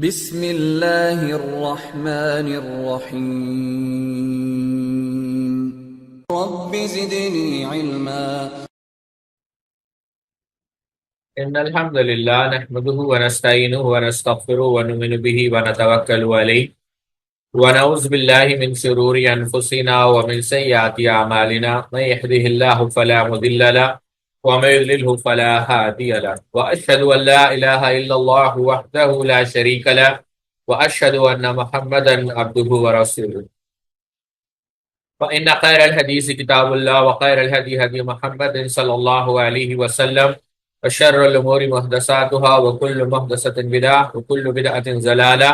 بسم اللہ الرحمن الرحیم رب زدنی علما إن الحمد لله نحمده ونستعينه ونستغفره ونؤمن به ونتوكل عليه ونعوذ بالله من شرور أنفسنا ومن سيئات أعمالنا من يهده الله فلا مضل له ومن يضلله فلا هادي له وأشهد أن لا إله إلا الله وحده لا شريك له وأشهد أن محمدا عبده ورسوله فإن خير الحديث كتاب الله وخير الهدي هدي محمد صلى الله عليه وسلم وشر الأمور محدثاتها وكل محدثة بدعة وكل بدعة ضلالة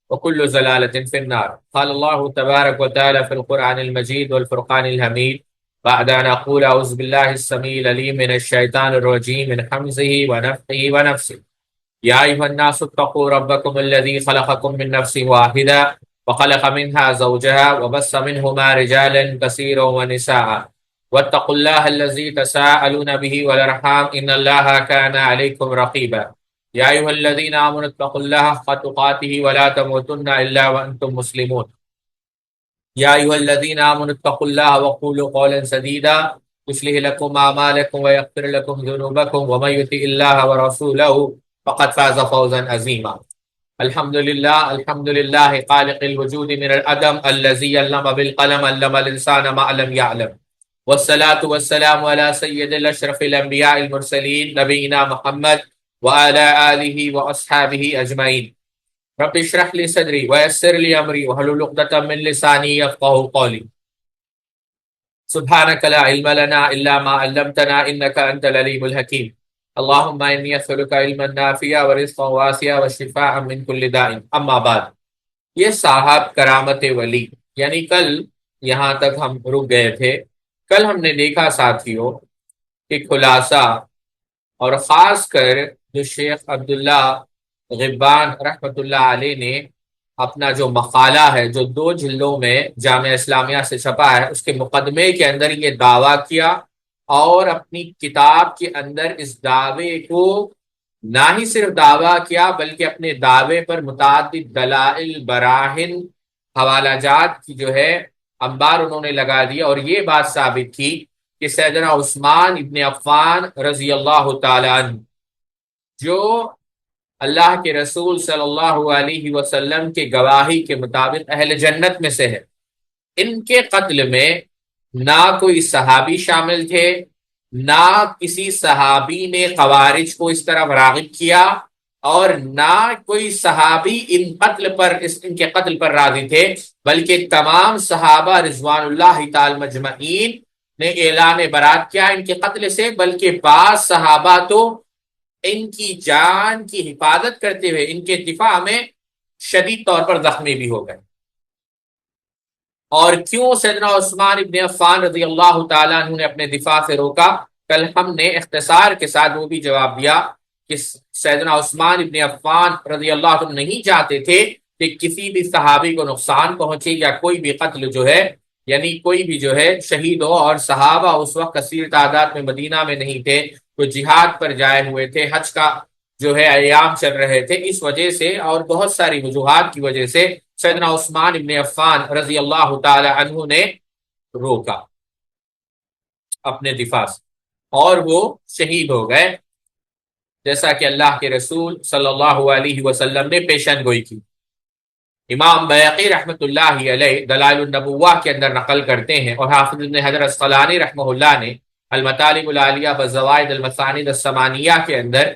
وكل ضلالة في النار. قال الله تبارك وتعالى في القرآن المجيد والفرقان الحميد بعد أن أقول أعوذ بالله السميع العليم من الشيطان الرجيم من حمزه ونفخه ونفسه. يا أيها الناس اتقوا ربكم الذي خلقكم من نفس واحدة وخلق منها زوجها وبث منهما رجالا كثيرا ونساء واتقوا الله الذي تساءلون به والأرحام إن الله كان عليكم رقيبا. يا أيها الذين آمنوا اتقوا الله حق تقاته ولا تموتن إلا وأنتم مسلمون. يا أيها الذين آمنوا اتقوا الله وقولوا قولا سديدا يصلح لكم أعمالكم ويغفر لكم ذنوبكم ومن يطع الله ورسوله فقد فاز فوزا عظيما. الحمد لله خالق الوجود من العدم الذي علم بالقلم علم الإنسان ما لم يعلم والصلاة والسلام على سيد الأشرف الأنبياء المرسلين نبينا محمد وعلى آله وأصحابه أجمعين. رب اشرح لي صدري ويسر لي أمري واحلل عقدة من لساني يفقهوا قولي. سبحانك لا علم لنا إلا ما علمتنا إنك أنت العليم الحكيم. اللهم إني أسألك علما نافعا ورزقا واسعا وشفاء من كل داء. اما بعد. یہ صاحب کرامت ولی یعنی کل یہاں تک ہم رک گئے تھے. کل ہم نے دیکھا ساتھیوں کہ خلاصہ اور خاص کر جو شیخ عبداللہ غبان رحمۃ اللہ علیہ نے اپنا جو مقالہ ہے جو 2 جلدوں میں جامعہ اسلامیہ سے چھپا ہے اس کے مقدمے کے اندر یہ دعویٰ کیا اور اپنی کتاب کے اندر اس دعوے کو نہ ہی صرف دعویٰ کیا بلکہ اپنے دعوے پر متعدد دلائل براہن حوالہ جات کی جو ہے انبار انہوں نے لگا دیا اور یہ بات ثابت کی کہ سیدنا عثمان ابن عفان رضی اللہ تعالیٰ عنہ جو اللہ کے رسول صلی اللہ علیہ وسلم کے گواہی کے مطابق اہل جنت میں سے ہے، ان کے قتل میں نہ کوئی صحابی شامل تھے، نہ کسی صحابی نے خوارج کو اس طرح راغب کیا اور نہ کوئی صحابی ان کے قتل پر راضی تھے، بلکہ تمام صحابہ رضوان اللہ تعالی مجمعین نے اعلان برات کیا ان کے قتل سے، بلکہ بعض صحابہ تو ان کی جان کی حفاظت کرتے ہوئے ان کے دفاع میں شدید طور پر زخمی بھی ہو گئے۔ اور کیوں سیدنا عثمان ابن عفان رضی اللہ تعالیٰ عنہ نے اپنے دفاع سے روکا؟ کل ہم نے اختصار کے ساتھ وہ بھی جواب دیا کہ سیدنا عثمان ابن عفان رضی اللہ عنہ نہیں چاہتے تھے کہ کسی بھی صحابی کو نقصان پہنچے یا کوئی بھی قتل جو ہے یعنی کوئی بھی جو ہے شہید ہو، اور صحابہ اس وقت کثیر تعداد میں مدینہ میں نہیں تھے، وہ جہاد پر جائے ہوئے تھے، حج کا جو ہے ایام چل رہے تھے، اس وجہ سے اور بہت ساری وجوہات کی وجہ سے سیدنا عثمان ابن عفان رضی اللہ تعالی عنہ نے روکا اپنے دفاع سے اور وہ شہید ہو گئے، جیسا کہ اللہ کے رسول صلی اللہ علیہ وسلم نے پیشن گوئی کی۔ امام بیہقی رحمۃ اللہ علیہ دلائل النبوہ کے اندر نقل کرتے ہیں اور حافظ ابن حجر اسقلانی رحمہ اللہ نے المطالب العالیہ بزوائد المساند الثمانیہ کے اندر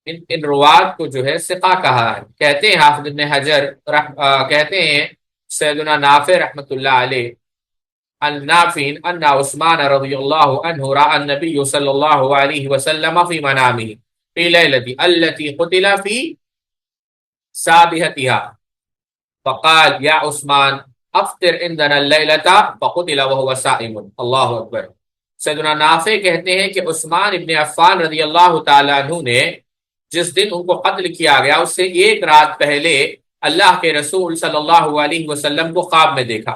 ان روات کو جو ہے ثقہ کہا ہے۔ کہتے ہیں حافظ ابن حجر کہتے ہیں سیدنا نافع رحمۃ اللہ علیہ النافع ان عثمان رضی اللہ عنہ رأى النبی صلی اللہ علیہ وسلم فی منامه فی لیلتی التي قتل فی سابحتها فقال یا عثمان افطر عندنا اللیلۃ فقتل وهو صائم۔ اللہ اکبر۔ سیدنا نافع کہتے ہیں کہ عثمان ابن عفان رضی اللہ تعالیٰ عنہ نے جس دن ان کو قتل کیا گیا اس سے 1 رات پہلے اللہ کے رسول صلی اللہ علیہ وسلم کو خواب میں دیکھا،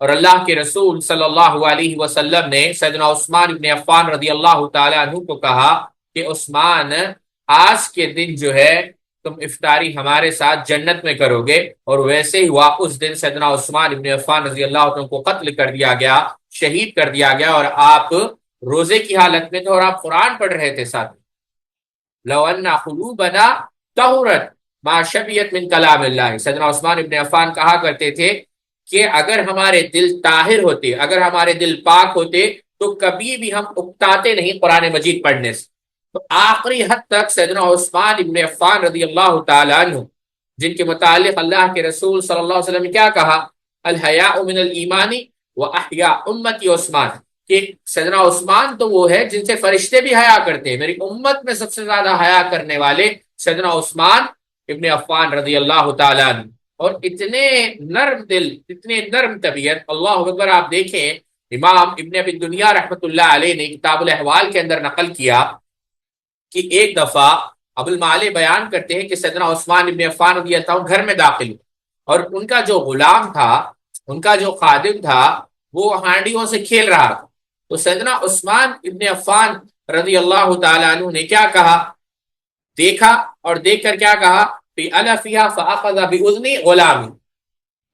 اور اللہ کے رسول صلی اللہ علیہ وسلم نے سیدنا عثمان ابن عفان رضی اللہ تعالیٰ عنہ کو کہا کہ عثمان آج کے دن جو ہے تم افطاری ہمارے ساتھ جنت میں کرو گے۔ اور ویسے ہی ہوا، اس دن سیدنا عثمان ابن عفان رضی اللہ عنہ کو قتل کر دیا گیا، شہید کر دیا گیا، اور آپ روزے کی حالت میں تھے اور آپ قرآن پڑھ رہے تھے ساتھ۔ لو ان قلوبنا طہرت ما شبیت من کلام اللہ، سیدنا عثمان ابن عفان کہا کرتے تھے کہ اگر ہمارے دل طاہر ہوتے، اگر ہمارے دل پاک ہوتے تو کبھی بھی ہم اکتاتے نہیں قرآن مجید پڑھنے سے۔ تو آخری حد تک سیدنا عثمان ابن عفان رضی اللہ تعالیٰ عنہ، جن کے متعلق اللہ کے رسول صلی اللہ علیہ وسلم نے کیا کہا، الحیاء من الایمان واحیاء امتی عثمان، کہ سیدنا عثمان تو وہ ہے جن سے فرشتے بھی حیا کرتے ہیں، میری امت میں سب سے زیادہ حیا کرنے والے سیدنا عثمان ابن عفان رضی اللہ تعالیٰ عنہ۔ اور اتنے نرم دل، اتنے نرم طبیعت، اللہ اکبر۔ آپ دیکھیں امام ابن ابی دنیا رحمۃ اللہ علیہ نے کتاب الاحوال کے اندر نقل کیا کہ ایک دفعہ ابو المعالی بیان کرتے ہیں کہ سیدنا عثمان ابن عفان رضی اللہ عنہ گھر میں داخل ہوئے، اور ان کا جو غلام تھا، ان کا جو خادم تھا، وہ ہانڈیوں سے کھیل رہا تھا۔ تو سیدنا عثمان ابن عفان رضی اللہ تعالیٰ عنہ نے کیا کہا، دیکھا اور دیکھ کر کیا کہا، فَأَخَذَ بِأُذْنِ غُلَامِ،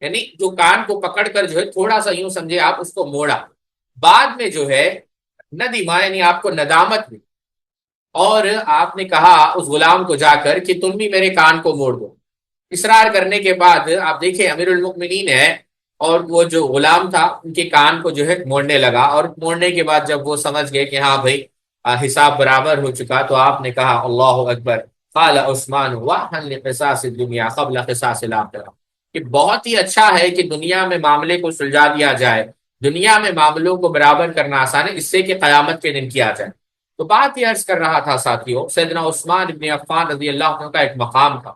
یعنی جو کان کو پکڑ کر جو ہے تھوڑا سا یوں سمجھے آپ اس کو موڑا، بعد میں جو ہے ندیما، یعنی آپ کو ندامت ہوئی، اور آپ نے کہا اس غلام کو جا کر کہ تم بھی میرے کان کو موڑ دو۔ اصرار کرنے کے بعد آپ دیکھیں امیر المؤمنین ہے، اور وہ جو غلام تھا ان کے کان کو جو ہے موڑنے لگا، اور موڑنے کے بعد جب وہ سمجھ گئے کہ ہاں بھائی حساب برابر ہو چکا، تو آپ نے کہا اللہ اکبر، قال عثمان واحن لقصاص الدنیا قبل قصاص الاخرہ، کہ بہت ہی اچھا ہے کہ دنیا میں معاملے کو سلجھا دیا جائے، دنیا میں معاملوں کو برابر کرنا آسان ہے، اس سے کہ قیامت کے دن کیا جائے۔ تو بات یہ عرض کر رہا تھا ساتھیوں، سیدنا عثمان ابن عفان رضی اللہ عنہ کا ایک مقام تھا،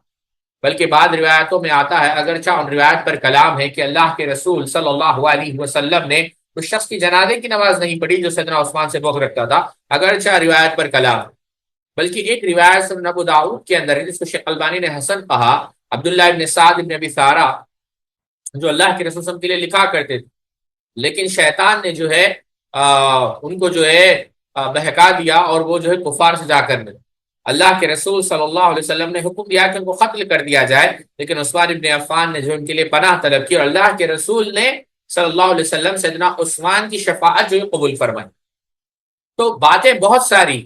بلکہ بعد روایتوں میں آتا ہے، اگرچہ ان روایت پر کلام ہے کہ اللہ کے رسول صلی اللہ علیہ وسلم نے اس شخص کی جنازے کی نماز نہیں پڑھی جو سیدنا عثمان سے بغض رکھتا تھا، اگرچہ روایت پر کلام، بلکہ ایک روایت سنن ابو داؤد کے اندر جس کو شیخ البانی نے حسن کہا، عبداللہ ابن سعد ابن ابی سارہ، جو اللہ کے رسول صلی اللہ علیہ وسلم کے لیے لکھا کرتے تھے، لیکن شیطان نے جو ہے ان کو جو ہے بہکا دیا، اور وہ جو ہے کفار سے جا کر ملے۔ اللہ کے رسول صلی اللہ علیہ وسلم نے حکم دیا کہ ان کو قتل کر دیا جائے، لیکن عثمان ابن عفان نے جو ان کے لیے پناہ طلب کی، اور اللہ کے رسول نے صلی اللہ علیہ وسلم سیدنا عثمان کی شفاعت جو ہے قبول فرمائی۔ تو باتیں بہت ساری،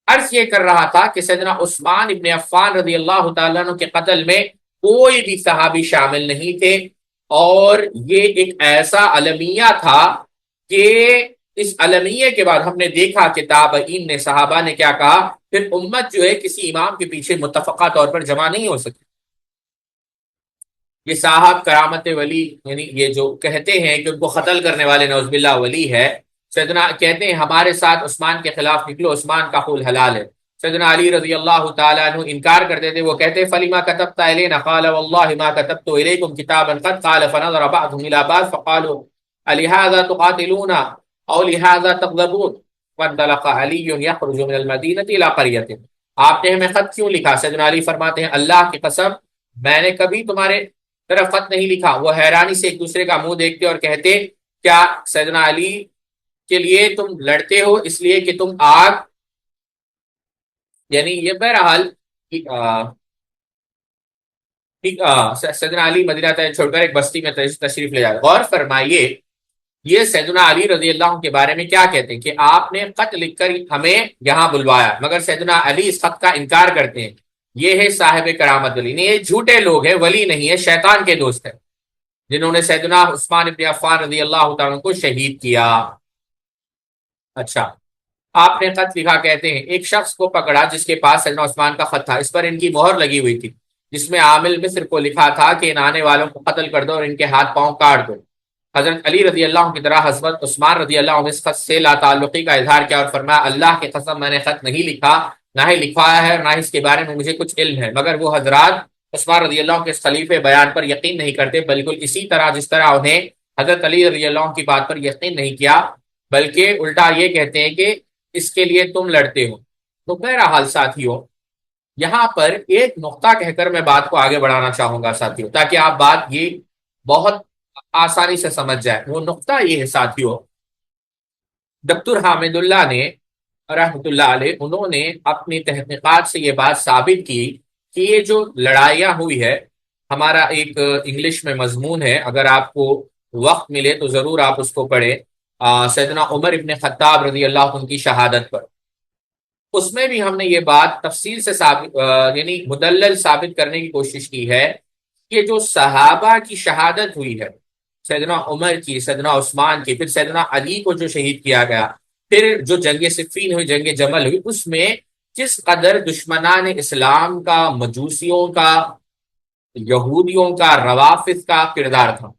عرض یہ کر رہا تھا کہ سیدنا عثمان ابن عفان رضی اللہ تعالیٰ عنہ کے قتل میں کوئی بھی صحابی شامل نہیں تھے، اور یہ ایک ایسا المیہ تھا کہ اس المیہ کے بعد ہم نے دیکھا کہ تابعین نے، صحابہ نے کیا کہا، پھر امت جو ہے کسی امام کے پیچھے متفقہ طور پر جمع نہیں ہو سکتی۔ یہ صاحب کرامت ولی، یعنی یہ جو کہتے ہیں کہ ان کو قتل کرنے والے نعوذ باللہ ولی ہے، سیدنا کہتے ہیں ہمارے ساتھ عثمان کے خلاف نکلو، عثمان کا خون حلال ہے۔ سیدنا علی رضی اللہ تعالیٰ عنہ انکار کرتے تھے، وہ کہتے فَلِمَا كَتَبْتَ إِلَيْنَا قَالَ وَاللَّهِ مَا كَتَبْتُ إِلَيْكُمْ كِتَابًا قَدْ قَالَ فَنَظَرَ بَعْضُهُمْ إِلَى بَعْضٍ فَقَالُوا أَلِهَذَا تُقَاتِلُونَ أَوْ لِهَذَا تَغْضَبُونَ فَانطَلَقَ عَلِيٌّ يَخْرُجُ مِنَ الْمَدِينَةِ إِلَى قَرْيَةٍ، آپ نے ہمیں خط کیوں لکھا؟ سیدنا علی فرماتے ہیں اللہ کی قسم میں نے کبھی تمہارے طرف خط نہیں لکھا۔ وہ حیرانی سے ایک دوسرے کا منہ دیکھتے اور کہتے کیا سیدنا علی کے لیے تم لڑتے ہو اس لیے کہ تم آگ، یعنی یہ بہرحال سیدنا علی مدینہ چھوڑ کر ایک بستی میں تشریف لے جاتے۔ غور فرمائیے یہ سیدنا علی رضی اللہ عنہ کے بارے میں کیا کہتے ہیں کہ آپ نے خط لکھ کر ہمیں یہاں بلوایا، مگر سیدنا علی اس خط کا انکار کرتے ہیں۔ یہ ہے صاحب کرامت ولی، نہیں یہ جھوٹے لوگ ہیں، ولی نہیں ہے، شیطان کے دوست ہیں، جنہوں نے سیدنا عثمان ابن عفان رضی اللہ تعالیٰ کو شہید کیا۔ اچھا، آپ نے خط لکھا، کہتے ہیں ایک شخص کو پکڑا جس کے پاس سیدنا عثمان کا خط تھا، اس پر ان کی مہر لگی ہوئی تھی، جس میں عامل مصر کو لکھا تھا کہ ان آنے والوں کو قتل کر دو اور ان کے ہاتھ پاؤں کاٹ دو۔ حضرت علی رضی اللہ عنہ کی طرح حضرت عثمان رضی اللہ عنہ اس خط سے لا تعلقی کا اظہار کیا اور فرمایا اللہ کی قسم میں نے خط نہیں لکھا، نہ ہی لکھوایا ہے، اور نہ اس کے بارے میں مجھے کچھ علم ہے۔ مگر وہ حضرات عثمان رضی اللہ عنہ کے اس خلیفے بیان پر یقین نہیں کرتے، بالکل اسی طرح جس طرح انہیں حضرت علی رضی اللہ عنہ کی بات پر یقین نہیں کیا، بلکہ الٹا یہ کہتے ہیں کہ اس کے لیے تم لڑتے ہو۔ تو بہرحال ساتھیوں یہاں پر ایک نقطہ کہہ کر میں بات کو آگے بڑھانا چاہوں گا ساتھیوں، تاکہ آپ بات یہ بہت آسانی سے سمجھ جائے۔ وہ نقطہ یہ ہے ساتھیوں، ڈاکٹر حامد اللہ نے رحمۃ اللہ علیہ، انہوں نے اپنی تحقیقات سے یہ بات ثابت کی کہ یہ جو لڑائیاں ہوئی ہے، ہمارا ایک انگلش میں مضمون ہے، اگر آپ کو وقت ملے تو ضرور آپ اس کو پڑھیں، سیدنا عمر ابن خطاب رضی اللہ عنہ کی شہادت پر۔ اس میں بھی ہم نے یہ بات تفصیل سے ثابت یعنی مدلل ثابت کرنے کی کوشش کی ہے کہ جو صحابہ کی شہادت ہوئی ہے، سیدنا عمر کی، سیدنا عثمان کی، پھر سیدنا علی کو جو شہید کیا گیا، پھر جو جنگ صفین ہوئی، جنگ جمل ہوئی، اس میں کس قدر دشمنان اسلام کا، مجوسیوں کا، یہودیوں کا، روافض کا کردار تھا۔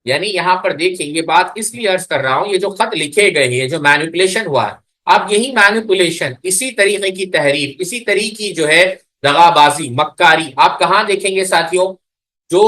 یعنی یہاں پر دیکھیں، یہ بات اس لیے عرض کر رہا ہوں، یہ جو خط لکھے گئے ہیں، یہ جو مینیپولیشن ہوا ہے، اب یہی مینیپولیشن، اسی طریقے کی تحریف، اسی طریقے کی جو ہے دغا بازی، مکاری، آپ کہاں دیکھیں گے ساتھیوں؟ جو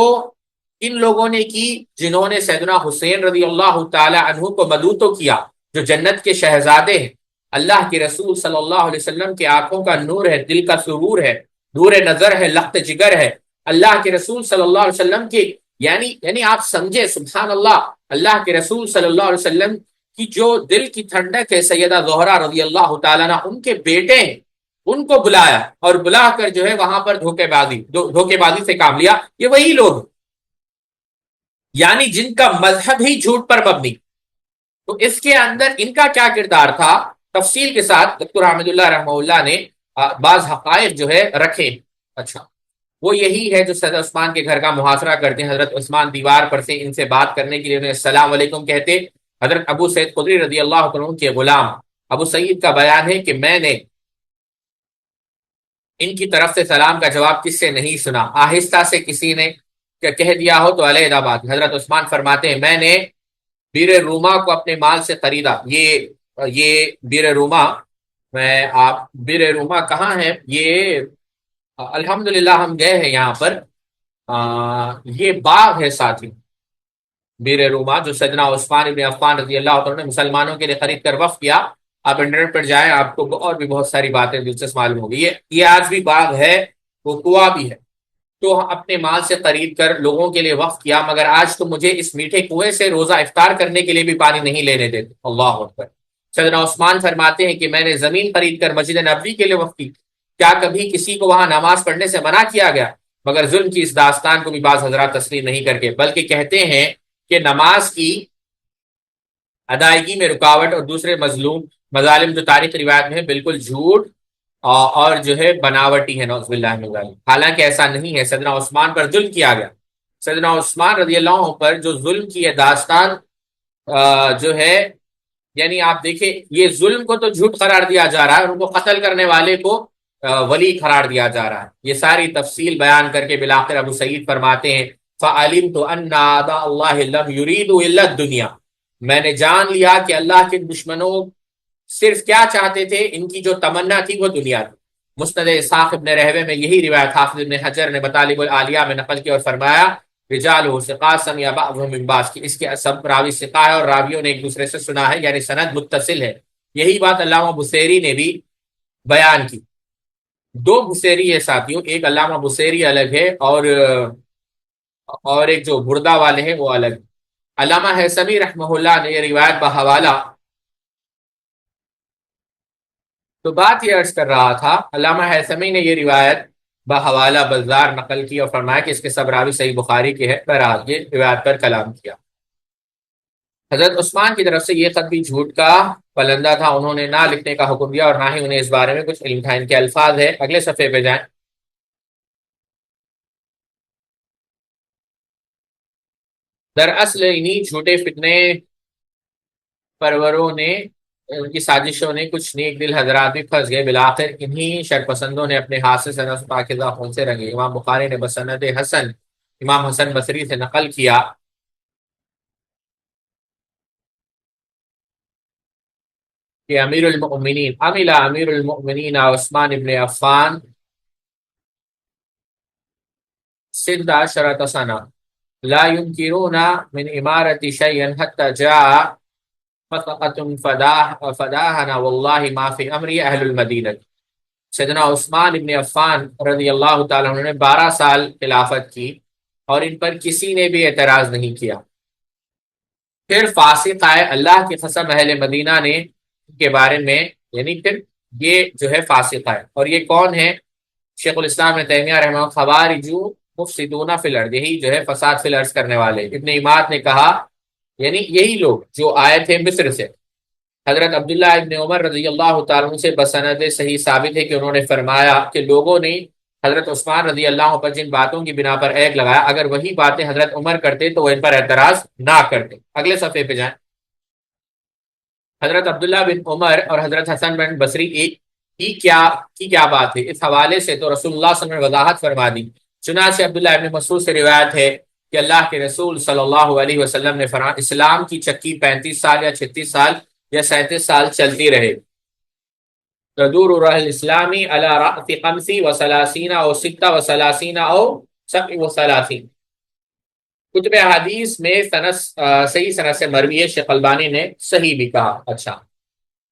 ان لوگوں نے کی جنہوں نے سیدنا حسین رضی اللہ تعالی عنہ کو مدعو تو کیا، جو جنت کے شہزادے ہیں، اللہ کے رسول صلی اللہ علیہ وسلم کے آنکھوں کا نور ہے، دل کا سرور ہے، نور نظر ہے، لخت جگر ہے، اللہ کے رسول صلی اللہ علیہ وسلم کے، یعنی آپ سمجھے، سبحان اللہ، اللہ کے رسول صلی اللہ علیہ وسلم کی جو دل کی ٹھنڈک ہے، سیدہ زہرا رضی اللہ تعالیٰ عنہ، ان کے بیٹے ہیں، ان کو بلایا اور بلا کر جو ہے وہاں پر دھوکے بازی سے کام لیا۔ یہ وہی لوگ یعنی جن کا مذہب ہی جھوٹ پر مبنی، تو اس کے اندر ان کا کیا کردار تھا، تفصیل کے ساتھ دکتر حامد اللہ رحمہ اللہ نے بعض حقائق جو ہے رکھے۔ اچھا، وہ یہی ہے جو حضرت عثمان کے گھر کا محاصرہ کرتے ہیں، حضرت عثمان دیوار پر سے ان سے بات کرنے کے لیے انہیں السلام علیکم کہتے۔ حضرت ابو سعید خدری رضی اللہ عنہ کے غلام ابو سعید کا بیان ہے کہ میں نے ان کی طرف سے سلام کا جواب کس سے نہیں سنا، آہستہ سے کسی نے کہہ دیا ہو تو علیحدہ بات۔ حضرت عثمان فرماتے ہیں میں نے بیر روما کو اپنے مال سے خریدا۔ یہ بیر روما، بیر روما کہاں ہے؟ یہ الحمدللہ ہم گئے ہیں یہاں پر، یہ باغ ہے ساتھی، بیر روما، جو سیدنا عثمان ابن عفان رضی اللہ عنہ نے مسلمانوں کے لیے خرید کر وقف کیا۔ آپ انٹرنیٹ پر جائیں، آپ کو اور بھی بہت ساری باتیں دلچسپ معلوم ہوگی۔ یہ آج بھی باغ ہے، وہ کنواں بھی ہے، تو اپنے مال سے خرید کر لوگوں کے لیے وقف کیا، مگر آج تو مجھے اس میٹھے کنویں سے روزہ افطار کرنے کے لیے بھی پانی نہیں لینے دیتے۔ اللہ اکبر۔ سیدنا عثمان فرماتے ہیں کہ میں نے زمین خرید کر مسجد نبوی کے لیے وقف کی، کیا کبھی کسی کو وہاں نماز پڑھنے سے منع کیا گیا؟ مگر ظلم کی اس داستان کو بھی بعض حضرات تسلیم نہیں کر کے، بلکہ کہتے ہیں کہ نماز کی ادائیگی میں رکاوٹ اور دوسرے مظالم جو تاریخ روایت میں ہے، بالکل جھوٹ اور جو ہے بناوٹی ہے، نعوذ باللہ من ذالک۔ حالانکہ ایسا نہیں ہے، سیدنا عثمان پر ظلم کیا گیا، سیدنا عثمان رضی اللہ عنہ پر جو ظلم کی ہے داستان جو ہے، یعنی آپ دیکھیں، یہ ظلم کو تو جھوٹ قرار دیا جا رہا ہے، ان کو قتل کرنے والے کو ولی قرار دیا جا رہا ہے۔ یہ ساری تفصیل بیان کر کے بالآخر ابو سعید فرماتے ہیں فَعَلِمْتُ أَنَّ أَعْدَاءَ اللَّهِ لَمْ يُرِيدُوا إِلَّا الدُّنْيَا، میں نے جان لیا کہ اللہ کے دشمنوں صرف کیا چاہتے تھے، ان کی جو تمنا تھی وہ دنیا تھی۔ مسند اسحاق ابن رہوے میں یہی روایت حافظ ابن حجر نے مطالب العالیہ میں نقل کی اور فرمایا رجالہ ثقات سمع بعضهم من بعض، کہ اس کے سب راوی ثقہ ہے اور راویوں نے ایک دوسرے سے سنا ہے، یعنی سند متصل ہے۔ یہی بات علامہ بصیری نے بھی بیان کی۔ دو بصیری ہے ساتھیوں، ایک علامہ بصیری الگ ہے اور ایک جو بردہ والے ہیں وہ الگ۔ علامہ حیثمی رحمہ اللہ نے یہ روایت بحوالہ، تو بات یہ عرض کر رہا تھا، علامہ حیثمی نے یہ روایت بحوالہ بزار نقل کی اور فرمایا کہ اس کے سب راوی صحیح بخاری کے ہے، بہرحال یہ روایت پر کلام کیا۔ حضرت عثمان کی طرف سے یہ خط بھی جھوٹ کا پلندہ تھا، انہوں نے نہ لکھنے کا حکم دیا اور نہ ہی انہیں اس بارے میں کچھ علم تھا۔ ان کے الفاظ ہے، اگلے صفحے پہ جائیں۔ دراصل انہی جھوٹے فتنے پروروں نے، ان کی سازشوں نے کچھ نیک دل حضرات بھی پھنس گئے، بالآخر انہی شرپسندوں نے اپنے ہاتھ سے سند پاکیزہ خون سے رنگے۔ امام بخاری نے بسند حسن امام حسن بصری سے نقل کیا کہ امیر المؤمنین عثمان ابن عفان 16 سنة لا ينكرون من إمارة شيئا حتى جاء فداهنا والله ما في امری اہل المدینہ۔ سیدنا عثمان ابن عفان رضی اللہ تعالیٰ عنہ نے 12 سال خلافت کی اور ان پر کسی نے بھی اعتراض نہیں کیا۔ پھر فاسق آئے، اللہ کی قسم اہل مدینہ نے کے بارے میں، یعنی پھر یہ جو ہے فاسق آئے، اور یہ کون ہے؟ شیخ الاسلام ابن تیمیہ رحمہ اللہ، خوارجو مفسدون فی الارض، یہی جو ہے فساد فی الارض کرنے والے۔ ابن عماد نے کہا یعنی یہی لوگ جو آئے تھے مصر سے۔ حضرت عبداللہ ابن عمر رضی اللہ تعالیٰ عنہ سے بسند صحیح ثابت ہے کہ انہوں نے فرمایا کہ لوگوں نے حضرت عثمان رضی اللہ عنہ پر جن باتوں کی بنا پر ایک لگایا، اگر وہی باتیں حضرت عمر کرتے تو وہ ان پر اعتراض نہ کرتے۔ اگلے صفحے پہ جائیں۔ حضرت عبداللہ بن عمر اور حضرت حسن بن بصری کی کیا بات ہے؟ اس حوالے سے تو رسول اللہ صلی اللہ علیہ وسلم نے وضاحت فرما دی۔ چنانچہ عبداللہ ابن مسعود سے روایت ہے کہ اللہ کے رسول صلی اللہ علیہ وسلم نے فرمایا، اسلام کی چکی 35 سال یا 36 سال یا 37 سال چلتی رہے، تدور رح الاسلامی علی رأس 35 او 36 او 37۔ کتب حدیث میں صحیح سند سے مروی ہے، شیخ البانی نے صحیح بھی کہا۔ اچھا،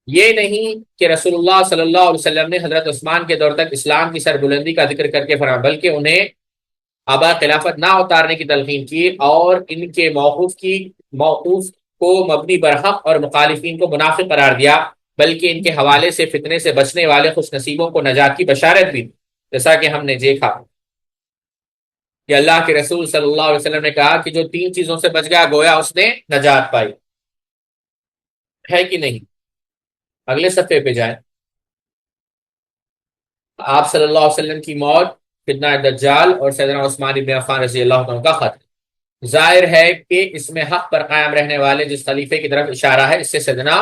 یہ نہیں کہ رسول اللہ صلی اللہ علیہ وسلم نے حضرت عثمان کے دور تک اسلام کی سربلندی کا ذکر کر کے فرمایا، بلکہ انہیں آبا خلافت نہ اتارنے کی تلقین کی اور ان کے موقوف کو مبنی برحق اور مخالفین کو منافق قرار دیا، بلکہ ان کے حوالے سے فتنے سے بچنے والے خوش نصیبوں کو نجات کی بشارت بھی، جیسا کہ ہم نے دیکھا کہ اللہ کے رسول صلی اللہ علیہ وسلم نے کہا کہ جو 3 چیزوں سے بچ گیا گویا اس نے نجات پائی، ہے کہ نہیں؟ اگلے صفحے پہ جائیں۔ آپ صلی اللہ علیہ وسلم کی موت، فتنہ دجال اور سیدنا عثمان بن عفان رضی اللہ عنہ کا خط۔ ظاہر ہے کہ اس میں حق پر قائم رہنے والے جس خلیفے کی طرف اشارہ ہے، اس سے سیدنا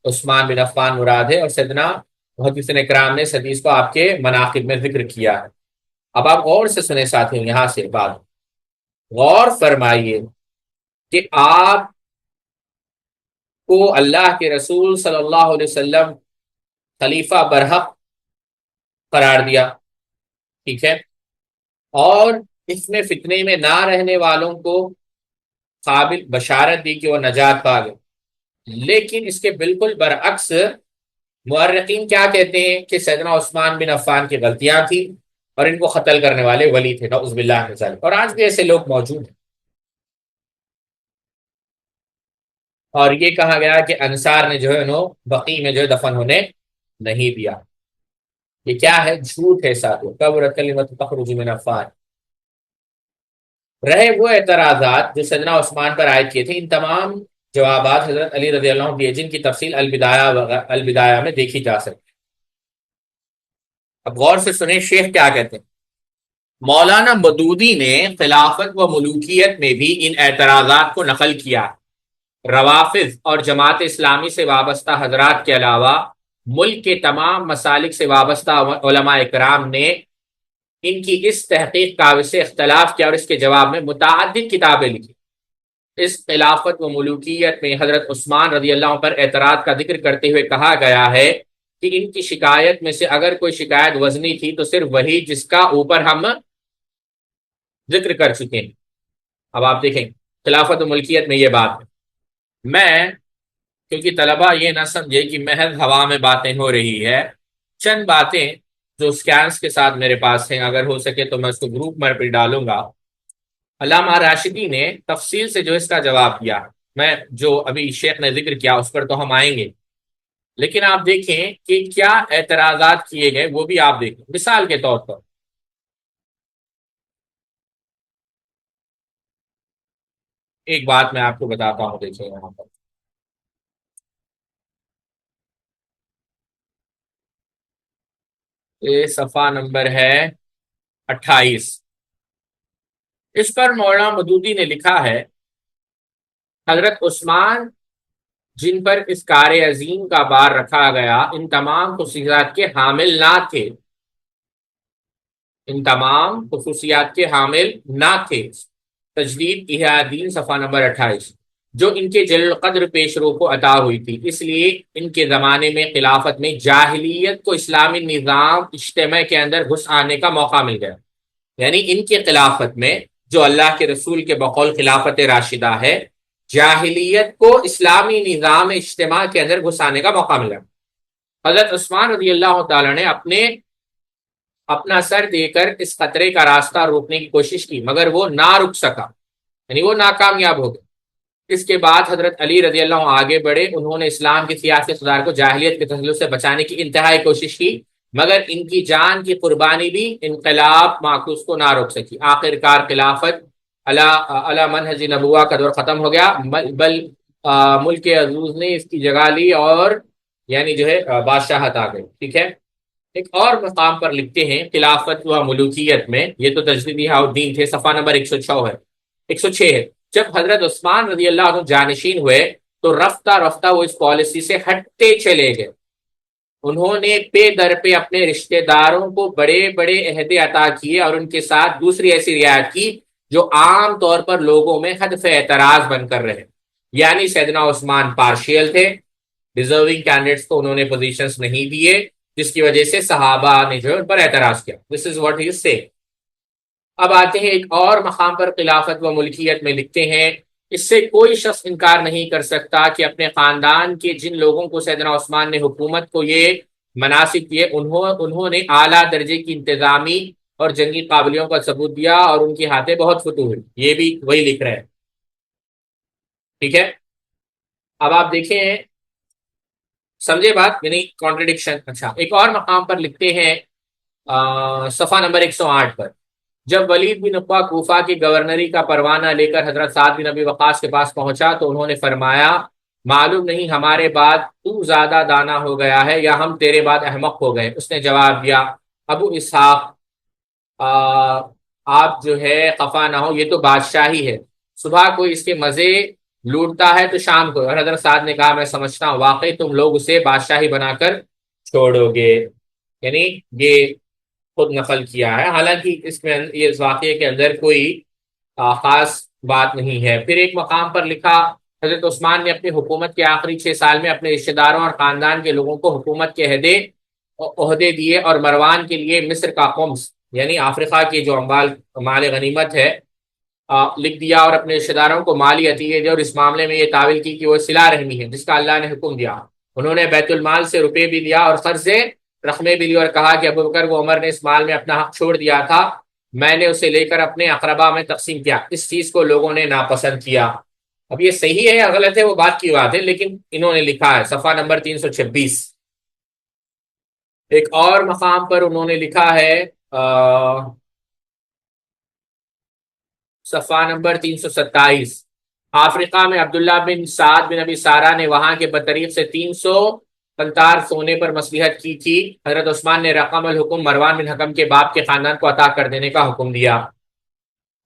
عثمان بن عفان مراد ہے، اور سیدنا محدثین اکرام نے اس حدیث کو آپ کے مناقب میں ذکر کیا ہے۔ اب آپ غور سے سنیں ساتھیوں، یہاں سے بات غور فرمائیے کہ آپ کو اللہ کے رسول صلی اللہ علیہ وسلم خلیفہ برحق قرار دیا، ٹھیک ہے، اور اس میں فتنے میں نہ رہنے والوں کو قابل بشارت دی کہ وہ نجات پا گئے۔ لیکن اس کے بالکل برعکس مورخین کیا کہتے ہیں کہ سیدنا عثمان بن عفان کی غلطیاں تھیں اور ان کو قتل کرنے والے ولی تھے، نعوذ باللہ من ذلک، اور آج بھی ایسے لوگ موجود ہیں۔ اور یہ کہا گیا کہ انصار نے جو ہے انہوں بقیع میں جو ہے دفن ہونے نہیں دیا۔ یہ کیا ہے؟ جھوٹ ہے ساتھوں، کبرت کلمۃ تخرج من افواہ۔ رہے وہ اعتراضات جو سیدنا عثمان پر عائد کیے تھے، ان تمام جوابات حضرت علی رضی اللہ عنہ دیے، جن کی تفصیل البدایہ میں دیکھی جا سکتی۔ اب غور سے سنیں شیخ کیا کہتے ہیں۔ مولانا مودودی نے خلافت و ملوکیت میں بھی ان اعتراضات کو نقل کیا۔ روافظ اور جماعت اسلامی سے وابستہ حضرات کے علاوہ ملک کے تمام مسالک سے وابستہ علماء اکرام نے ان کی اس تحقیق کا سے اختلاف کیا اور اس کے جواب میں متعدد کتابیں لکھی۔ اس خلافت و ملوکیت میں حضرت عثمان رضی اللہ عنہ پر اعتراض کا ذکر کرتے ہوئے کہا گیا ہے کہ ان کی شکایت میں سے اگر کوئی شکایت وزنی تھی تو صرف وہی جس کا اوپر ہم ذکر کر چکے ہیں۔ اب آپ دیکھیں خلافت و ملکیت میں یہ بات ہے، میں کیونکہ طلبہ یہ نہ سمجھے کہ محض ہوا میں باتیں ہو رہی ہے، چند باتیں جو سکینس کے ساتھ میرے پاس ہیں، اگر ہو سکے تو میں اس کو گروپ میں پہ ڈالوں گا۔ علامہ راشدی نے تفصیل سے جو اس کا جواب دیا، میں جو ابھی شیخ نے ذکر کیا اس پر تو ہم آئیں گے، لیکن آپ دیکھیں کہ کیا اعتراضات کیے گئے وہ بھی آپ دیکھیں۔ مثال کے طور پر ایک بات میں آپ کو بتاتا ہوں، دیکھیں یہاں پر یہ صفحہ نمبر ہے 28۔ اس پر مولانا مودودی نے لکھا ہے، حضرت عثمان جن پر اس کار عظیم کا بار رکھا گیا ان تمام خصوصیات کے حامل نہ تھے، ان تمام خصوصیات کے حامل نہ تھے۔ تجدید احیاء الدین صفحہ نمبر 28، جو ان کے جلیل القدر پیش رو کو عطا ہوئی تھی، اس لیے ان کے زمانے میں خلافت میں جاہلیت کو اسلامی نظام اجتماع کے اندر گھس آنے کا موقع مل گیا۔ یعنی ان کی خلافت میں جو اللہ کے رسول کے بقول خلافت راشدہ ہے، جاہلیت کو اسلامی نظام اجتماع کے اندر گھسانے کا موقع ملا۔ حضرت عثمان رضی اللہ تعالیٰ نے اپنا سر دے کر اس خطرے کا راستہ روکنے کی کوشش کی، مگر وہ نہ رک سکا، یعنی وہ ناکامیاب ہو گئے۔ اس کے بعد حضرت علی رضی اللہ عنہ آگے بڑھے، انہوں نے اسلام کی سیاسی اقتدار کو جاہلیت کے تسلط سے بچانے کی انتہائی کوشش کی، مگر ان کی جان کی قربانی بھی انقلاب معکوس کو نہ روک سکی۔ آخر کار خلافت علی منہج نبوہ کا دور ختم ہو گیا، بل ملک عزوز نے اس کی جگہ لی اور یعنی جو ہے بادشاہت آ گئی۔ ٹھیک ہے، ایک اور مقام پر لکھتے ہیں خلافت و ملوکیت میں، یہ تو تجدید الدین تھے، صفحہ نمبر 106 ہے، 106 ہے۔ جب حضرت عثمان رضی اللہ عنہ جانشین ہوئے تو رفتہ رفتہ وہ اس پالیسی سے ہٹتے چلے گئے۔ انہوں نے پے در پہ اپنے رشتہ داروں کو بڑے بڑے عہدے عطا کیے اور ان کے ساتھ دوسری ایسی رعایت کی جو عام طور پر لوگوں میں ہدف اعتراض بن کر رہے۔ یعنی سیدنا عثمان پارشیل تھے، ڈیزرونگ کینڈیڈیٹس کو انہوں نے پوزیشنز نہیں دیے، جس کی وجہ سے صحابہ نے جو ہے ان پر اعتراض کیا۔ This is what he is seeing. اب آتے ہیں ایک اور مقام پر خلافت و ملکیت میں لکھتے ہیں، اس سے کوئی شخص انکار نہیں کر سکتا کہ اپنے خاندان کے جن لوگوں کو سیدنا عثمان نے حکومت کو یہ مناسب دیے، انہوں نے اعلیٰ درجے کی انتظامی اور جنگی قابلیوں کا ثبوت دیا اور ان کی ہاتھیں بہت فتوح ہوئی۔ یہ بھی وہی لکھ رہے ہیں۔ ٹھیک ہے، اب آپ دیکھیں، سمجھے بات یعنی کانٹرڈکشن۔ اچھا، ایک اور مقام پر لکھتے ہیں صفحہ نمبر 108 پر، جب ولید بن عقبہ کوفہ کی گورنری کا پروانہ لے کر حضرت سعد بن ابی وقاص کے پاس پہنچا تو انہوں نے فرمایا، معلوم نہیں ہمارے بعد تو زیادہ دانا ہو گیا ہے یا ہم تیرے بعد احمق ہو گئے۔ اس نے جواب دیا، ابو اسحاق آپ جو ہے خفا نہ ہو، یہ تو بادشاہی ہے، صبح کوئی اس کے مزے لوٹتا ہے تو شام کو۔ اور حضرت سعد نے کہا، میں سمجھتا ہوں واقعی تم لوگ اسے بادشاہی بنا کر چھوڑو گے۔ یعنی یہ خود نقل کیا ہے، حالانکہ اس میں اس واقعے کے اندر کوئی خاص بات نہیں ہے۔ پھر ایک مقام پر لکھا، حضرت عثمان نے اپنی حکومت کے آخری 6 سال میں اپنے رشتہ داروں اور خاندان کے لوگوں کو حکومت کے عہدے دیے اور مروان کے لیے مصر کا خمس یعنی افریقہ کی جو مال غنیمت ہے لکھ دیا اور اپنے رشتہ داروں کو مالی عطیے دے، اور اس معاملے میں یہ تعویل کی کہ وہ صلہ رحمی ہے جس کا اللہ نے حکم دیا۔ انہوں نے بیت المال سے روپے بھی لیا اور قرض سے رقمیں بھی لی اور کہا کہ ابوبکر و عمر نے اس مال میں اپنا حق چھوڑ دیا تھا، میں نے اسے لے کر اپنے اقربا میں تقسیم کیا۔ اس چیز کو لوگوں نے ناپسند کیا۔ اب یہ صحیح ہے یا غلط ہے وہ بات کی بات ہے، لیکن انہوں نے لکھا ہے صفحہ نمبر 326۔ ایک اور مقام پر انہوں نے لکھا ہے صفحہ نمبر 327، افریقہ میں عبداللہ بن سعد بن ابی سارہ نے وہاں کے بطریق سے 300 قنطار سونے پر مصلحت کی تھی۔ حضرت عثمان نے رقم الحکم مروان بن حکم کے باپ کے خاندان کو عطا کر دینے کا حکم دیا۔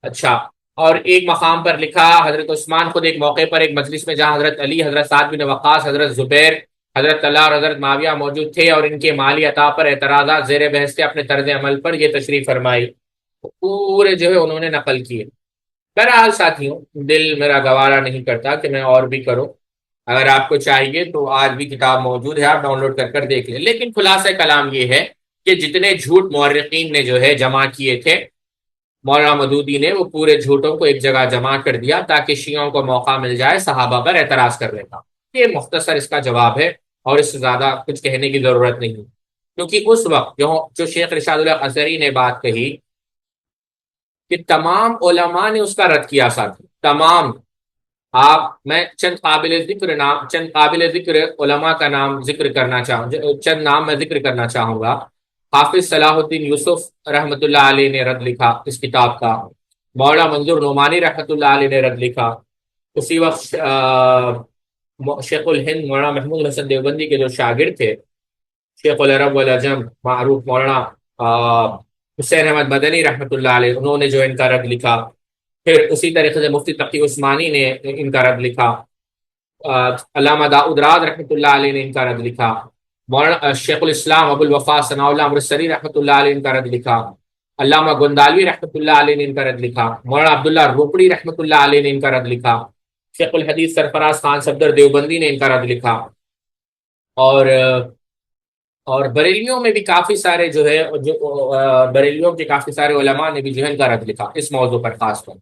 اچھا، اور ایک مقام پر لکھا، حضرت عثمان خود ایک موقع پر ایک مجلس میں جہاں حضرت علی، حضرت سعد بن وقاص، حضرت زبیر، حضرت طلحہ اور حضرت معاویہ موجود تھے اور ان کے مالی عطا پر اعتراضات زیر بحث تھے، اپنے طرز عمل پر یہ تشریح فرمائی۔ پورے جو ہے انہوں نے نقل کیے۔ بہرحال ساتھیوں، دل میرا گوارا نہیں کرتا کہ میں اور بھی کروں، اگر آپ کو چاہیے تو آج بھی کتاب موجود ہے، آپ ڈاؤن لوڈ کر دیکھ لیں۔ لیکن خلاصہ کلام یہ ہے کہ جتنے جھوٹ مورخین نے جو ہے جمع کیے تھے، مولانا مودودی نے وہ پورے جھوٹوں کو ایک جگہ جمع کر دیا تاکہ شیعوں کو موقع مل جائے صحابہ پر اعتراض کرنے کا۔ یہ مختصر اس کا جواب ہے اور اس سے زیادہ کچھ کہنے کی ضرورت نہیں، کیونکہ اس وقت جو شیخ رشاد اللہ ازہری نے بات کہی کہ تمام علماء نے اس کا رد کیا، ساتھ تمام میں چند قابل ذکر علماء کا نام ذکر کرنا چند نام میں ذکر کرنا چاہوں گا۔ حافظ صلاح الدین یوسف رحمۃ اللہ علیہ نے رد لکھا اس کتاب کا، مولانا منظور نعمانی رحمۃ اللہ علیہ نے رد لکھا، اسی وقت شیخ الہند مولانا محمود حسن دیوبندی کے جو شاگرد تھے، شیخ العرب والعجم معروف مولانا حسین احمد مدنی رحمۃ اللہ علیہ، انہوں نے جو ان کا رد لکھا۔ پھر اسی طریقے سے مفتی تقی عثمانی نے ان کا رد لکھا، علامہ داؤد راز رحمۃ اللہ علیہ نے ان کا رد لکھا، مولانا شیخ الاسلام ابو الوفا ثناء اللہ امرتسری رحمۃ اللہ علیہ ان کا رد لکھا، علامہ گندالوی رحمۃ اللہ علیہ نے ان کا رد لکھا، مولانا عبداللہ روپڑی رحمۃ اللہ علیہ نے ان کا رد لکھا، شیخ الحدیث سرفراز خان صفدر دیوبندی نے ان کا رد لکھا، اور بریلیوں میں بھی کافی سارے جو ہے بریلیوں کے کافی سارے علماء نے بھی جو ہے ان کا رد لکھا اس موضوع پر خاص طور۔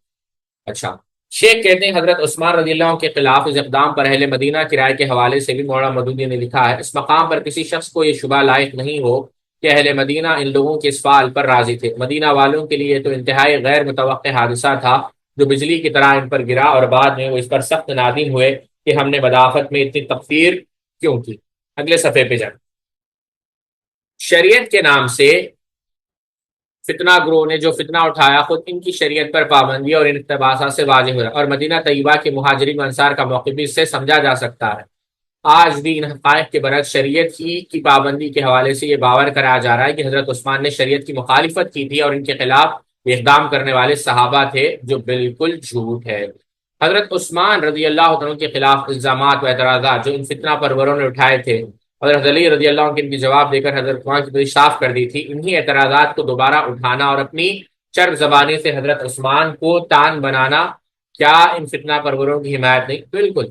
اچھا، شیخ کہتے ہیں حضرت عثمان رضی اللہ عنہ کے خلاف اس اقدام پر اہل مدینہ کی رائے کے حوالے سے بھی مولانا مودودی نے لکھا ہے، اس مقام پر کسی شخص کو یہ شبہ لائق نہیں ہو کہ اہل مدینہ ان لوگوں کے اس فعل پر راضی تھے۔ مدینہ والوں کے لیے تو انتہائی غیر متوقع حادثہ تھا جو بجلی کی طرح ان پر گرا، اور بعد میں وہ اس پر سخت نادم ہوئے کہ ہم نے بداخت میں اتنی تقصیر کیوں کی۔ اگلے صفحے پہ جائیں۔ شریعت کے نام سے فتنہ گروہ نے جو فتنہ اٹھایا، خود ان کی شریعت پر پابندی اور ان اقتباسات سے واضح ہو رہا ہے، اور مدینہ طیبہ کے مہاجرین و انصار کا موقف بھی اس سے سمجھا جا سکتا ہے۔ آج بھی ان حقائق کے برعکس شریعت کی پابندی کے حوالے سے یہ باور کرایا جا رہا ہے کہ حضرت عثمان نے شریعت کی مخالفت کی تھی اور ان کے خلاف اقدام کرنے والے صحابہ تھے، جو بالکل جھوٹ ہے۔ حضرت عثمان رضی اللہ عنہ کے خلاف الزامات و اعتراضات جو ان فتنہ پروروں نے اٹھائے تھے، حضرت علی رضی اللہ عنہ کے ان کی جواب دے کر حضرت عثمان کی بڑی صاف کر دی تھی، انہی اعتراضات کو دوبارہ اٹھانا اور اپنی چرب زبانی سے حضرت عثمان کو تان بنانا، کیا ان فتنہ پروروں کی حمایت نہیں؟ بالکل۔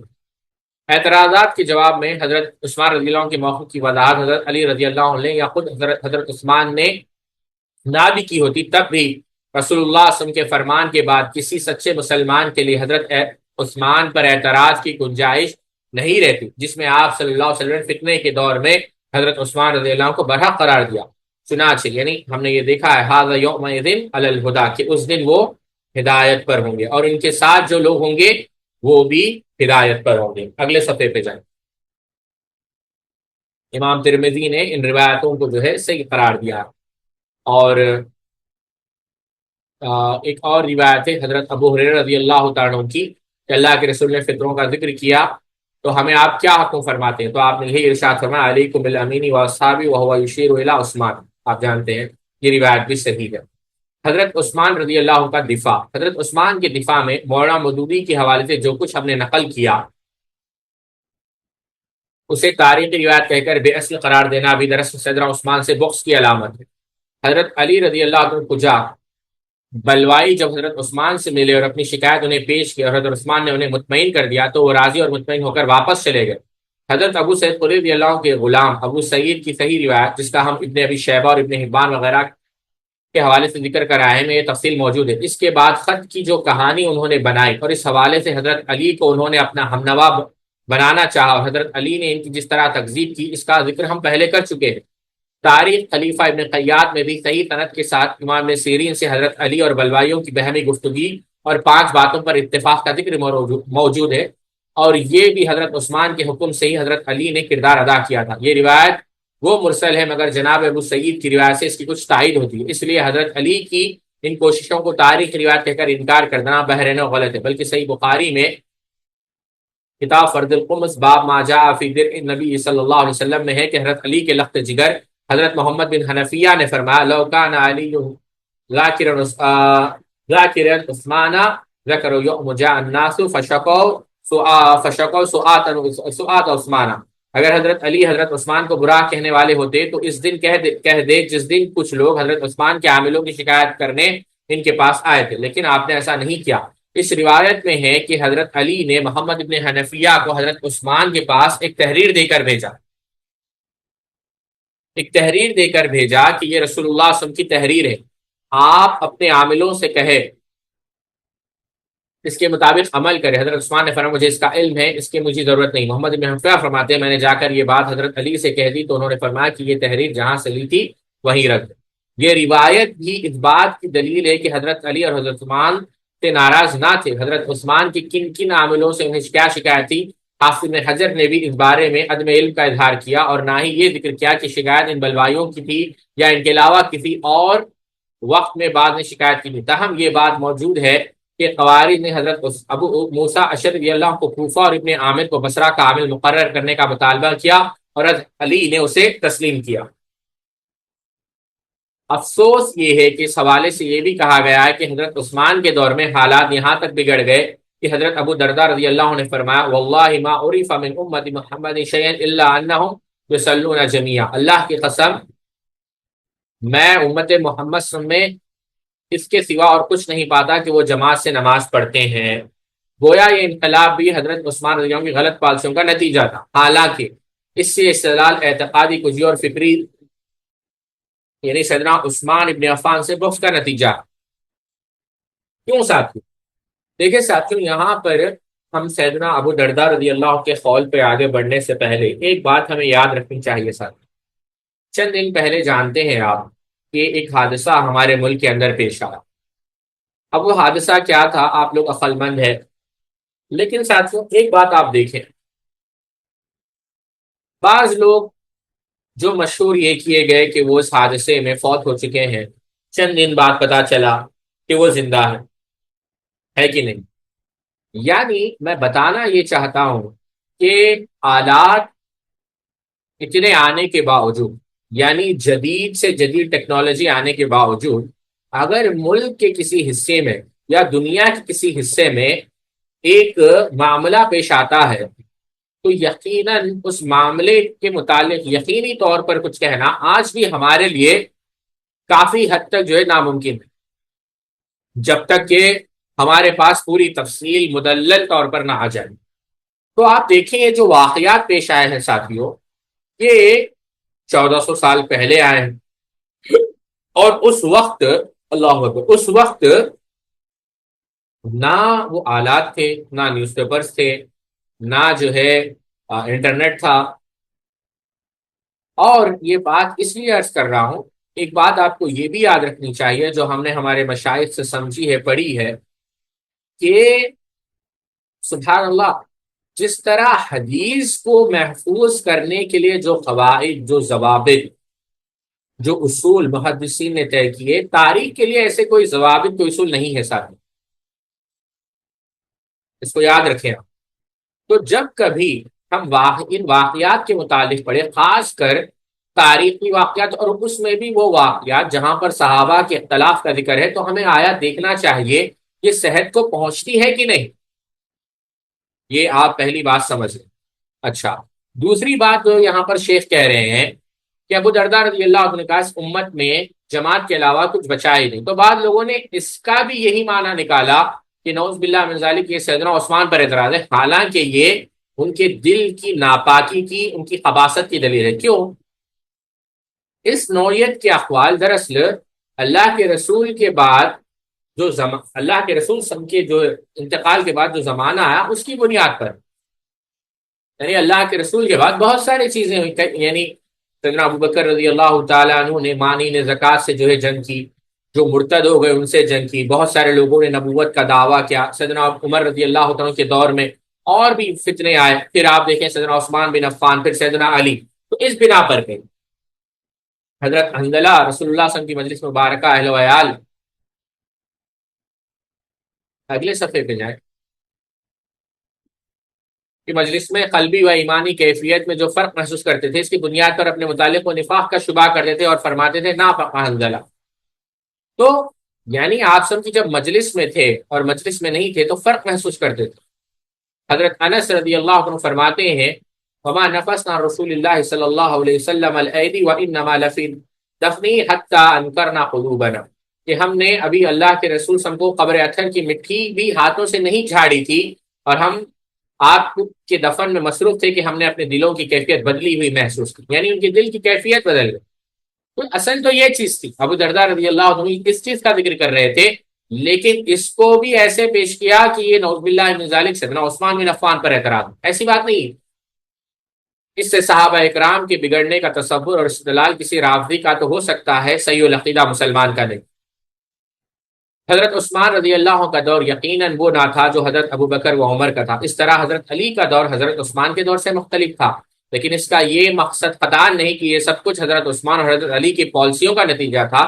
اعتراضات کے جواب میں حضرت عثمان رضی اللہ عنہ کے موقف کی وضاحت حضرت علی رضی اللہ عنہ نے یا خود حضرت عثمان نے نہ بھی کی ہوتی، تب بھی رسول اللہ صلی اللہ علیہ وسلم کے فرمان کے بعد کسی سچے مسلمان کے لیے حضرت عثمان پر اعتراض کی گنجائش نہیں رہتی، جس میں آپ صلی اللہ علیہ وسلم نے فتنے کے دور میں حضرت عثمان رضی اللہ عنہ کو برحق قرار دیا۔ چنانچہ یعنی ہم نے یہ دیکھا ہے ھذا یومئذ علی الہدی، کہ اس دن وہ ہدایت پر ہوں گے اور ان کے ساتھ جو لوگ ہوں گے وہ بھی ہدایت پر ہوں گے۔ اگلے صفحے پہ جائیں۔ امام ترمذی نے ان روایتوں کو جو ہے صحیح قرار دیا، اور ایک اور روایت ہے حضرت ابو ہریرہ رضی اللہ تعالیٰ عنہ کی کہ اللہ کے رسول نے فطروں کا ذکر کیا تو ہمیں آپ کیا حکم فرماتے ہیں؟ تو آپ نے یہی ارشاد فرمایا علیکم بالامین واصحابی وهو یشیر الی عثمان۔ آپ جانتے ہیں یہ روایت بھی صحیح ہے۔ حضرت عثمان رضی اللہ عنہ کا دفاع۔ حضرت عثمان کے دفاع میں مولانا مودودی کے حوالے سے جو کچھ ہم نے نقل کیا اسے تاریخی روایت کہہ کر بے اصل قرار دینا بھی دراصل سیدنا عثمان سے بغض کی علامت ہے۔ حضرت علی رضی اللہ عنہ کو جا بلوائی جب حضرت عثمان سے ملے اور اپنی شکایت انہیں پیش کی اور حضرت عثمان نے انہیں مطمئن کر دیا تو وہ راضی اور مطمئن ہو کر واپس چلے گئے۔ حضرت ابو سعید خدری رضی اللہ عنہ کے غلام ابو سعید کی صحیح روایت، جس کا ہم ابن ابی شیبہ اور ابن حبان وغیرہ کے حوالے سے ذکر کر آئے ہیں، میں یہ تفصیل موجود ہے۔ اس کے بعد خط کی جو کہانی انہوں نے بنائی اور اس حوالے سے حضرت علی کو انہوں نے اپنا ہمنوا بنانا چاہا اور حضرت علی نے ان کی جس طرح تکذیب کی، اس کا ذکر ہم پہلے کر چکے ہیں۔ تاریخ خلیفہ ابن قیاد میں بھی صحیح سند کے ساتھ امام ابن سیرین سے حضرت علی اور بلوائیوں کی بہمی گفتگی اور 5 باتوں پر اتفاق کا ذکر موجود ہے، اور یہ بھی حضرت عثمان کے حکم سے ہی حضرت علی نے کردار ادا کیا تھا۔ یہ روایت وہ مرسل ہے، مگر جناب ابو سعید کی روایت سے اس کی کچھ تائید ہوتی ہے، اس لیے حضرت علی کی ان کوششوں کو تاریخ روایت کہہ کر انکار کرنا بہرحال غلط ہے۔ بلکہ صحیح بخاری میں کتاب فرد القمص باب ما جاء فی درع النبی صلی اللہ علیہ وسلم میں ہے کہ حضرت علی کے لخت جگر حضرت محمد بن حنفیہ نے فرمایا لو کان علی ذاکرا عثمان ذکر یوم جاء الناس فشقوا سؤات عثمان، اگر حضرت علی حضرت عثمان کو برا کہنے والے ہوتے تو اس دن کہہ دے جس دن کچھ لوگ حضرت عثمان کے عاملوں کی شکایت کرنے ان کے پاس آئے تھے، لیکن آپ نے ایسا نہیں کیا۔ اس روایت میں ہے کہ حضرت علی نے محمد بن حنفیہ کو حضرت عثمان کے پاس ایک تحریر دے کر بھیجا کہ یہ رسول اللہ صلی اللہ علیہ وسلم کی تحریر ہے، آپ اپنے عاملوں سے کہے اس کے مطابق عمل کرے۔ حضرت عثمان نے فرمایا مجھے اس کا علم ہے، اس کی مجھے ضرورت نہیں۔ محمد بن حنفیہ فرماتے ہیں میں نے جا کر یہ بات حضرت علی سے کہہ دی تو انہوں نے فرمایا کہ یہ تحریر جہاں سے لی تھی وہیں رکھ دے۔ یہ روایت بھی اس بات کی دلیل ہے کہ حضرت علی اور حضرت عثمان سے ناراض نہ تھے۔ حضرت عثمان کی کن کن عاملوں سے انہیں کیا شکایت تھی؟ حافظ ابن حجر نے بھی اس بارے میں عدم علم کا اظہار کیا اور نہ ہی یہ ذکر کیا کہ شکایت ان بلوائیوں کی تھی یا ان کے علاوہ کسی اور وقت میں بعد میں شکایت کی تھی۔ تاہم یہ بات موجود ہے کہ خوارج نے حضرت ابو موسیٰ اشعری رضی اللہ عنہ کو کوفہ اور ابن عامر کو بصرہ کا عامل مقرر کرنے کا مطالبہ کیا اور حضرت علی نے اسے تسلیم کیا۔ افسوس یہ ہے کہ اس حوالے سے یہ بھی کہا گیا ہے کہ حضرت عثمان کے دور میں حالات یہاں تک بگڑ گئے کہ حضرت ابو درداء رضی اللہ عنہ نے فرمایا واللہ ما عرف من امت محمد شیئا الا انہم یصلون جميعا، اللہ کی قسم میں امت محمد صلی اللہ علیہ وسلم میں اس کے سوا اور کچھ نہیں پاتا کہ وہ جماعت سے نماز پڑھتے ہیں۔ گویا یہ انقلاب بھی حضرت عثمان رضی اللہ عنہ کی غلط پالیسیوں کا نتیجہ تھا، حالانکہ اس سے استدلال اعتقادی کجی اور فکری یعنی سیدنا عثمان ابن عفان سے بغض کا نتیجہ۔ کیوں ساتھیوں؟ دیکھیں ساتھیوں، یہاں پر ہم سیدنا ابو درداء رضی اللہ عنہ کے قول پہ آگے بڑھنے سے پہلے ایک بات ہمیں یاد رکھنی چاہیے ساتھ۔ چند دن پہلے جانتے ہیں آپ کہ ایک حادثہ ہمارے ملک کے اندر پیش آیا۔ اب وہ حادثہ کیا تھا آپ لوگ عقل مند ہے، لیکن ساتھیوں ایک بات آپ دیکھیں، بعض لوگ جو مشہور یہ کیے گئے کہ وہ اس حادثے میں فوت ہو چکے ہیں، چند دن بعد پتا چلا کہ وہ زندہ ہے کہ نہیں؟ یعنی میں بتانا یہ چاہتا ہوں کہ آلات اتنے آنے کے باوجود، یعنی جدید سے جدید ٹیکنالوجی آنے کے باوجود، اگر ملک کے کسی حصے میں یا دنیا کے کسی حصے میں ایک معاملہ پیش آتا ہے تو یقیناً اس معاملے کے متعلق یقینی طور پر کچھ کہنا آج بھی ہمارے لیے کافی حد تک جو ہے ناممکن ہے، جب تک کہ ہمارے پاس پوری تفصیل مدلل طور پر نہ آ جائے۔ تو آپ دیکھیں یہ جو واقعات پیش آئے ہیں ساتھیوں، یہ 1400 سال پہلے آئے ہیں، اور اس وقت اللہ اکبر، اس وقت نہ وہ آلات تھے، نہ نیوز پیپرز تھے، نہ جو ہے انٹرنیٹ تھا۔ اور یہ بات اس لیے عرض کر رہا ہوں، ایک بات آپ کو یہ بھی یاد رکھنی چاہیے جو ہم نے ہمارے مشائخ سے سمجھی ہے، پڑھی ہے، کہ سبحان اللہ، جس طرح حدیث کو محفوظ کرنے کے لیے جو قواعد، جو ضوابط، جو اصول محدثین نے طے کیے، تاریخ کے لیے ایسے کوئی ضوابط، کوئی اصول نہیں ہے ساتھ، اس کو یاد رکھیں آپ۔ تو جب کبھی ہم ان واقعات کے متعلق پڑھے، خاص کر تاریخی واقعات، اور اس میں بھی وہ واقعات جہاں پر صحابہ کے اختلاف کا ذکر ہے، تو ہمیں آیا دیکھنا چاہیے یہ صحت کو پہنچتی ہے کہ نہیں۔ یہ آپ پہلی بات سمجھ لیں۔ اچھا، دوسری بات جو یہاں پر شیخ کہہ رہے ہیں کہ ابو درداء رضی اللہ عنہ نے کہا اس امت میں جماعت کے علاوہ کچھ بچا ہی نہیں، تو بعض لوگوں نے اس کا بھی یہی معنی نکالا کہ نعوذ باللہ من ذالک یہ سیدنا عثمان پر اعتراض ہے، حالانکہ یہ ان کے دل کی ناپاکی کی، ان کی خباثت کی دلیل ہے۔ کیوں؟ اس نوعیت کے اقوال دراصل اللہ کے رسول کے بعد جو اللہ کے رسول کے جو انتقال کے بعد جو زمانہ آیا اس کی بنیاد پر، یعنی اللہ کے رسول کے بعد بہت ساری چیزیں ہوئی، یعنی سیدنا ابوبکر رضی اللہ تعالیٰ عنہ نے مانین زکوٰۃ سے جو ہے جنگ کی، جو مرتد ہو گئے ان سے جنگ کی، بہت سارے لوگوں نے نبوت کا دعویٰ کیا، سیدنا عمر رضی اللہ تعالیٰ کے دور میں اور بھی فتنے آئے، پھر آپ دیکھیں سیدنا عثمان بن عفان، پھر سیدنا علی، تو اس بنا پر گئی حضرت حنظلہ رسول اللہ صلی اللہ علیہ وسلم کی مجلس مبارکہ، اہل و عیال، اگلے صفحے پہ جائیں، کہ مجلس میں قلبی و ایمانی کیفیت میں جو فرق محسوس کرتے تھے، اس کی بنیاد پر اپنے متعلق و نفاق کا شبہ کرتے تھے اور فرماتے تھے نافق حنظلہ۔ تو یعنی آپ سب کی جب مجلس میں تھے اور مجلس میں نہیں تھے تو فرق محسوس کرتے تھے۔ حضرت انس رضی اللہ عنہ فرماتے ہیں وما نفسنا رسول اللہ صلی اللہ علیہ وسلم الایدی وانما لفی دفنی حتی انکرنا قلوبنا، کہ ہم نے ابھی اللہ کے رسول صلی اللہ علیہ وسلم کو قبر اطہر کی مٹی بھی ہاتھوں سے نہیں جھاڑی تھی، اور ہم آپ کے دفن میں مصروف تھے کہ ہم نے اپنے دلوں کی کیفیت بدلی ہوئی محسوس کی، یعنی ان کے دل کی کیفیت بدل گئی۔ تو اصل تو یہ چیز تھی، ابو درداء رضی اللہ عنہ اس چیز کا ذکر کر رہے تھے، لیکن اس کو بھی ایسے پیش کیا کہ یہ نعوذ باللہ من ذالک سیدنا عثمان بن عفان پر اعتراض، ایسی بات نہیں ہے۔ اس سے صحابہ اکرام کے بگڑنے کا تصور اور استدلال کسی رافضی کا تو ہو سکتا ہے، صحیح العقیدہ مسلمان کا نہیں۔ حضرت عثمان رضی اللہ عنہ کا دور یقیناً وہ نہ تھا جو حضرت ابو بکر و عمر کا تھا، اس طرح حضرت علی کا دور حضرت عثمان کے دور سے مختلف تھا، لیکن اس کا یہ مقصد قطعاً نہیں کہ یہ سب کچھ حضرت عثمان اور حضرت علی کی پالیسیوں کا نتیجہ تھا،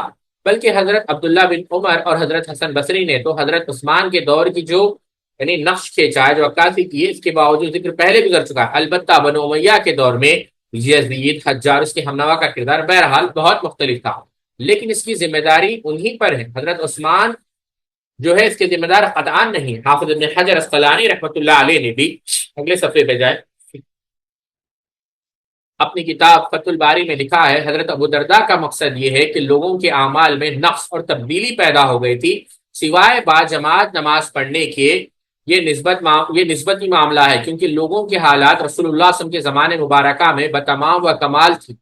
بلکہ حضرت عبداللہ بن عمر اور حضرت حسن بصری نے تو حضرت عثمان کے دور کی جو یعنی نقش کھینچا ہے، جو عکاسی کی ہے، اس کے باوجود ذکر پہلے گزر چکا ہے۔ البتہ بنو امیہ کے دور میں یزید، حجاج، اس کے ہمنوا کا کردار بہرحال بہت مختلف تھا، لیکن اس کی ذمہ داری انہی پر ہے۔ حضرت عثمان جو ہے اس کے ذمہ دار قطعاً نہیں۔ حافظ ابن حجر اسقلانی رحمۃ اللہ علیہ نے بھی، اگلے صفحے پہ جائے، اپنی کتاب فتح الباری میں لکھا ہے حضرت ابو درداء کا مقصد یہ ہے کہ لوگوں کے اعمال میں نقص اور تبدیلی پیدا ہو گئی تھی، سوائے با جماعت نماز پڑھنے کے یہ نسبتی معاملہ ہے، کیونکہ لوگوں کے حالات رسول اللہ صلی اللہ علیہ وسلم کے زمانے مبارکہ میں بتمام و کمال تھی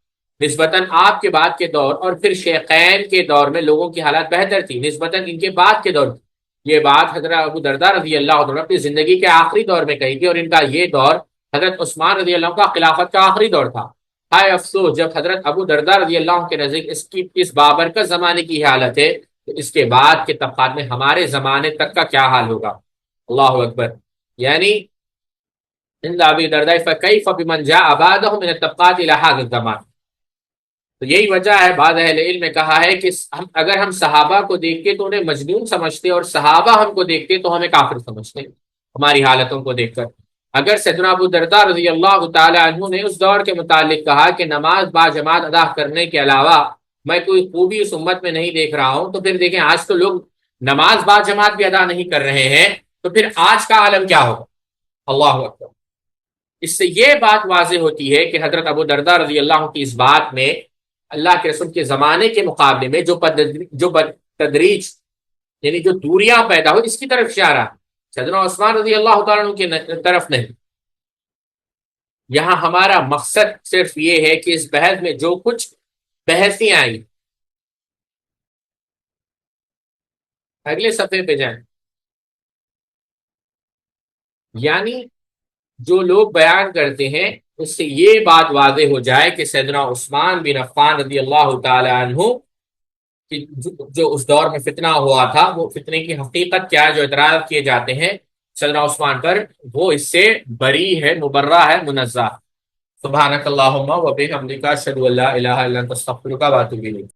نسبتاً آپ کے بعد کے دور، اور پھر شیخین کے دور میں لوگوں کی حالات بہتر تھی نسبتاً ان کے بعد کے دور۔ یہ بات حضرت ابو درداء رضی اللہ عنہ نے اپنی زندگی کے آخری دور میں کہی تھی، اور ان کا یہ دور حضرت عثمان رضی اللہ عنہ کا خلافت کا آخری دور تھا۔ ہائے افسوس جب حضرت ابو درداء رضی اللہ عنہ کے نزدیک اس بابرکت زمانے کی حالت ہے، تو اس کے بعد کے طبقات میں ہمارے زمانے تک کا کیا حال ہوگا؟ اللہ اکبر۔ یعنی عند ابی درداء فکیف بمن جاء بعدہ من الطبقات الی ھذا الزمان، تو یہی وجہ ہے بعض اہل علم نے کہا ہے کہ اگر ہم صحابہ کو دیکھتے تو انہیں مجنون سمجھتے اور صحابہ ہم کو دیکھتے تو ہمیں کافر سمجھتے ہماری حالتوں کو دیکھ کر۔ اگر سیدنا ابو درداء رضی اللہ تعالی عنہ نے اس دور کے متعلق کہا کہ نماز با جماعت ادا کرنے کے علاوہ میں کوئی خوبی اس امت میں نہیں دیکھ رہا ہوں، تو پھر دیکھیں آج تو لوگ نماز با جماعت بھی ادا نہیں کر رہے ہیں، تو پھر آج کا عالم کیا ہوگا؟ اللہ اکبر۔ اس سے یہ بات واضح ہوتی ہے کہ حضرت ابو درداء رضی اللہ عنہ کی اس بات میں اللہ کے رسول کے زمانے کے مقابلے میں جو تدریج یعنی جو دوریاں پیدا ہوئی اس کی طرف اشارہ ہے، سیدنا عثمان رضی اللہ تعالیٰ عنہ کی طرف نہیں۔ یہاں ہمارا مقصد صرف یہ ہے کہ اس بحث میں جو کچھ بحثیں آئی، اگلے صفحے پہ جائیں، یعنی جو لوگ بیان کرتے ہیں اس سے یہ بات واضح ہو جائے کہ سیدنا عثمان بن عفان رضی اللہ تعالی عنہ کہ جو اس دور میں فتنہ ہوا تھا، وہ فتنے کی حقیقت کیا جو اعتراض کیے جاتے ہیں سیدنا عثمان پر، وہ اس سے بری ہے، مبرہ ہے، منزہ۔ سبحانک اللہم و بحمدک، اشہد ان لا الہ الا انت، استغفرک و اتوب الیک۔